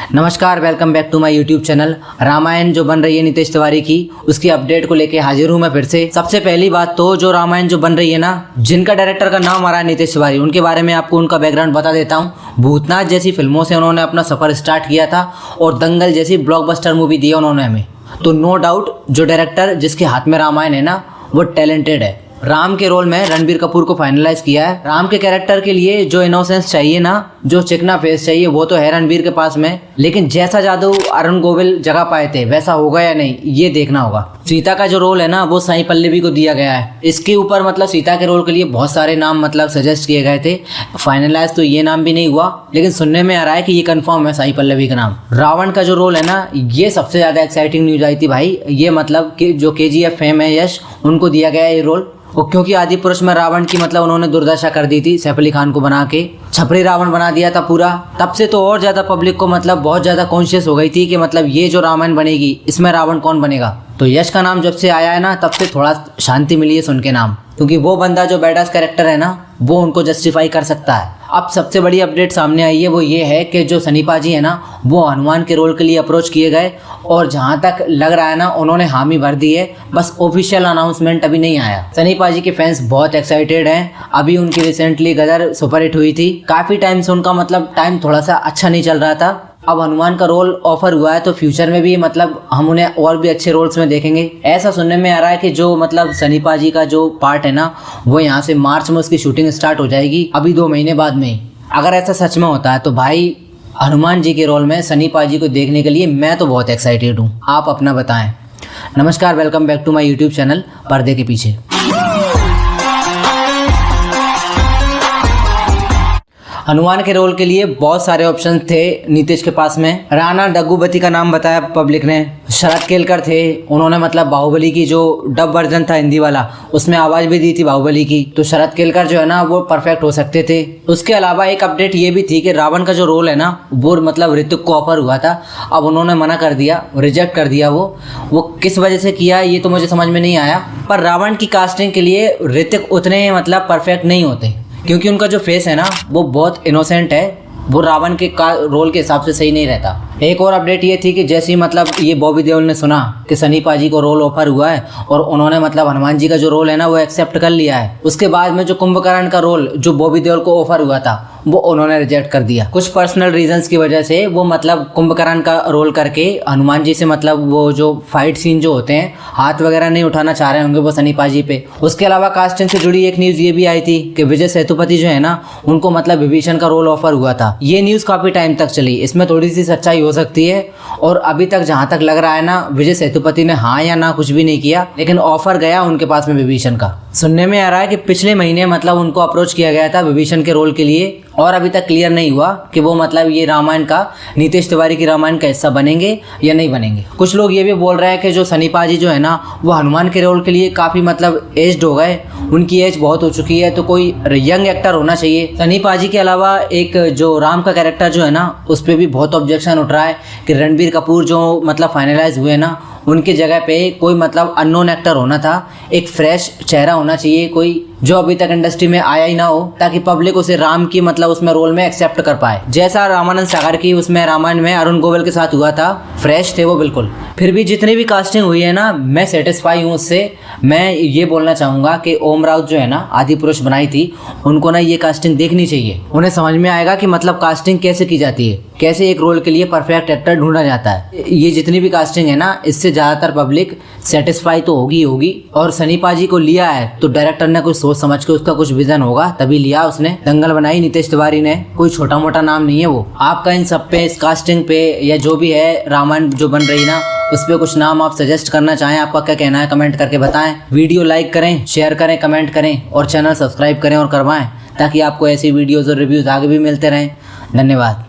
नमस्कार, welcome back to my YouTube channel. Ramayan जो बन रही है नीतीश तिवारी की, उसकी अपडेट को लेके हाजिर हूँ मैं फिर से। सबसे पहली बात तो जो रामायण जो बन रही है ना, जिनका डायरेक्टर का नाम आ रहा है नीतीश तिवारी, उनके बारे में आपको उनका बैकग्राउंड बता देता हूँ। भूतनाथ जैसी फिल्मों से उन्होंने अपना सफर स्टार्ट किया था और दंगल जैसी ब्लॉकबस्टर मूवी दी उन्होंने हमें। तो नो डाउट जो डायरेक्टर जिसके हाथ में रामायण है ना, वो टैलेंटेड है। राम के रोल में रणबीर कपूर को फाइनलाइज किया है। राम के कैरेक्टर के लिए जो इनोसेंस चाहिए ना, जो चिकना फेस चाहिए, वो तो है रणबीर के पास में। लेकिन जैसा जादू अरुण गोविल जगा पाए थे वैसा होगा या नहीं, ये देखना होगा। सीता का जो रोल है ना, वो साई पल्लवी को दिया गया है। इसके ऊपर मतलब सीता के रोल के लिए बहुत सारे नाम मतलब सजेस्ट किए गए थे। फाइनलाइज तो ये नाम भी नहीं हुआ, लेकिन सुनने में आ रहा है कि ये कंफर्म है साई पल्लवी का नाम। रावण का जो रोल है ना, ये सबसे ज्यादा एक्साइटिंग न्यूज आई थी भाई। ये मतलब कि जो KGF फेम है यश, उनको दिया गया है ये रोल। और क्योंकि आदि पुरुष में रावण की मतलब उन्होंने दुर्दशा कर दी थी, सैफ अली खान को बना के छपरी रावण बना दिया था पूरा। तब से तो और ज्यादा पब्लिक को मतलब बहुत ज्यादा कॉन्शियस हो गई थी कि मतलब ये जो रामायण बनेगी इसमें रावण कौन बनेगा। तो यश का नाम जब से आया है ना, तब से थोड़ा शांति मिली है सुन के नाम, क्योंकि वो बंदा जो बैडास कैरेक्टर है ना, वो उनको जस्टिफाई कर सकता है। अब सबसे बड़ी अपडेट सामने आई है, वो ये है कि जो सनी पाजी है ना, वो हनुमान के रोल के लिए अप्रोच किए गए और जहां तक लग रहा है ना, उन्होंने हामी भर दी है। बस ऑफिशियल अनाउंसमेंट अभी नहीं आया। सनी पाजी के फैंस बहुत एक्साइटेड हैं। अभी उनकी रिसेंटली गदर सुपरहिट हुई थी। काफी टाइम से उनका मतलब टाइम थोड़ा सा अच्छा नहीं चल रहा था। अब हनुमान का रोल ऑफर हुआ है, तो फ्यूचर में भी मतलब हम उन्हें और भी अच्छे रोल्स में देखेंगे। ऐसा सुनने में आ रहा है कि जो मतलब सनी पाजी का जो पार्ट है ना, वो यहाँ से मार्च में उसकी शूटिंग स्टार्ट हो जाएगी, अभी 2 महीने बाद में। अगर ऐसा सच में होता है तो भाई हनुमान जी के रोल में सनी पाजी को देखने के लिए मैं तो बहुत एक्साइटेड हूँ। आप अपना बताएं। नमस्कार, welcome back to my YouTube channel पर्दे के पीछे। हनुमान के रोल के लिए बहुत सारे ऑप्शन थे नीतीश के पास में। राणा डग्गूबती का नाम बताया पब्लिक ने। शरद केलकर थे, उन्होंने मतलब बाहुबली की जो डब वर्जन था हिंदी वाला, उसमें आवाज़ भी दी थी बाहुबली की। तो शरद केलकर जो है ना, वो परफेक्ट हो सकते थे। उसके अलावा एक अपडेट ये भी थी कि रावण का जो रोल है ना, वो मतलब ऋतिक को ऑफर हुआ था। अब उन्होंने मना कर दिया, रिजेक्ट कर दिया। वो किस वजह से किया ये तो मुझे समझ में नहीं आया। पर रावण की कास्टिंग के लिए ऋतिक उतने मतलब परफेक्ट नहीं होते, क्योंकि उनका जो फेस है ना, वो बहुत इनोसेंट है। वो रावण के रोल के हिसाब से सही नहीं रहता। एक और अपडेट ये थी कि जैसे ही मतलब ये बॉबी देओल ने सुना कि सनी पाजी को रोल ऑफर हुआ है और उन्होंने मतलब हनुमान जी का जो रोल है ना, वो एक्सेप्ट कर लिया है, उसके बाद में जो कुंभकर्ण का रोल जो बॉबी देओल को ऑफर हुआ था, वो उन्होंने रिजेक्ट कर दिया। कुछ पर्सनल रीजंस की वजह से वो मतलब कुंभकर्ण का रोल करके हनुमान जी से मतलब वो जो फाइट सीन जो होते हैं, हाथ वगैरह नहीं उठाना चाह रहे होंगे वो सनी पाजी पे। उसके अलावा कास्टिंग से जुड़ी एक न्यूज ये भी आई थी कि विजय सेतुपति जो है ना, उनको मतलब विभीषण का रोल ऑफर हुआ था। ये न्यूज काफी टाइम तक चली। इसमें थोड़ी सी सच्चाई हो सकती है, और अभी तक जहां तक लग रहा है ना, विजय सेतुपति ने हाँ या ना कुछ भी नहीं किया, लेकिन ऑफर गया उनके पास में विभीषण का। सुनने में आ रहा है कि पिछले महीने मतलब उनको अप्रोच किया गया था विभीषण के रोल के लिए, और अभी तक क्लियर नहीं हुआ कि वो मतलब ये रामायण का, नीतीश तिवारी की रामायण का हिस्सा बनेंगे या नहीं बनेंगे। कुछ लोग ये भी बोल रहे हैं कि जो सनी पाजी जो है ना, वो हनुमान के रोल के लिए काफी मतलब एज्ड हो गए, उनकी एज बहुत हो चुकी है, तो कोई यंग एक्टर होना चाहिए। सनी पाजी के अलावा एक जो राम का कैरेक्टर जो है ना, उस पर भी बहुत ऑब्जेक्शन उठ रहा है कि रणबीर कपूर जो मतलब फाइनलाइज हुए ना, उनके जगह पे कोई मतलब अननोन एक्टर होना था। एक फ्रेश चेहरा होना चाहिए, कोई जो अभी तक इंडस्ट्री में आया ही ना हो, ताकि पब्लिक उसे राम की मतलब उसमें रोल में एक्सेप्ट कर पाए। जैसा रामानंद सागर की उसमें रामायण में अरुण गोविल के साथ हुआ था, फ्रेश थे वो बिल्कुल। फिर भी जितनी भी कास्टिंग हुई है ना, मैं सेटिस्फाई हूँ उससे। मैं ये बोलना चाहूँगा कि ओम राउत जो है ना, आदि पुरुष बनाई थी, उनको ना ये कास्टिंग देखनी चाहिए। उन्हें समझ में आएगा कि मतलब कास्टिंग कैसे की जाती है, कैसे एक रोल के लिए परफेक्ट एक्टर ढूंढा जाता है। ये जितनी भी कास्टिंग है ना, इससे ज़्यादातर पब्लिक सेटिस्फाई तो होगी। और सनी पाजी को लिया है तो डायरेक्टर ने कुछ सोच समझ के, उसका कुछ विजन होगा तभी लिया उसने। दंगल बनाई नीतीश तिवारी ने, कोई छोटा मोटा नाम नहीं है वो। आपका इन सब पे, इस कास्टिंग पे या जो भी है रामायण जो बन रही ना, उस पर कुछ नाम आप सजेस्ट करना चाहें, आपका क्या कहना है कमेंट करके बताएं। वीडियो लाइक करें, शेयर करें, कमेंट करें और चैनल सब्सक्राइब करें और करवाएं, ताकि आपको ऐसी वीडियोज़ और रिव्यूज़ आगे भी मिलते रहें। धन्यवाद।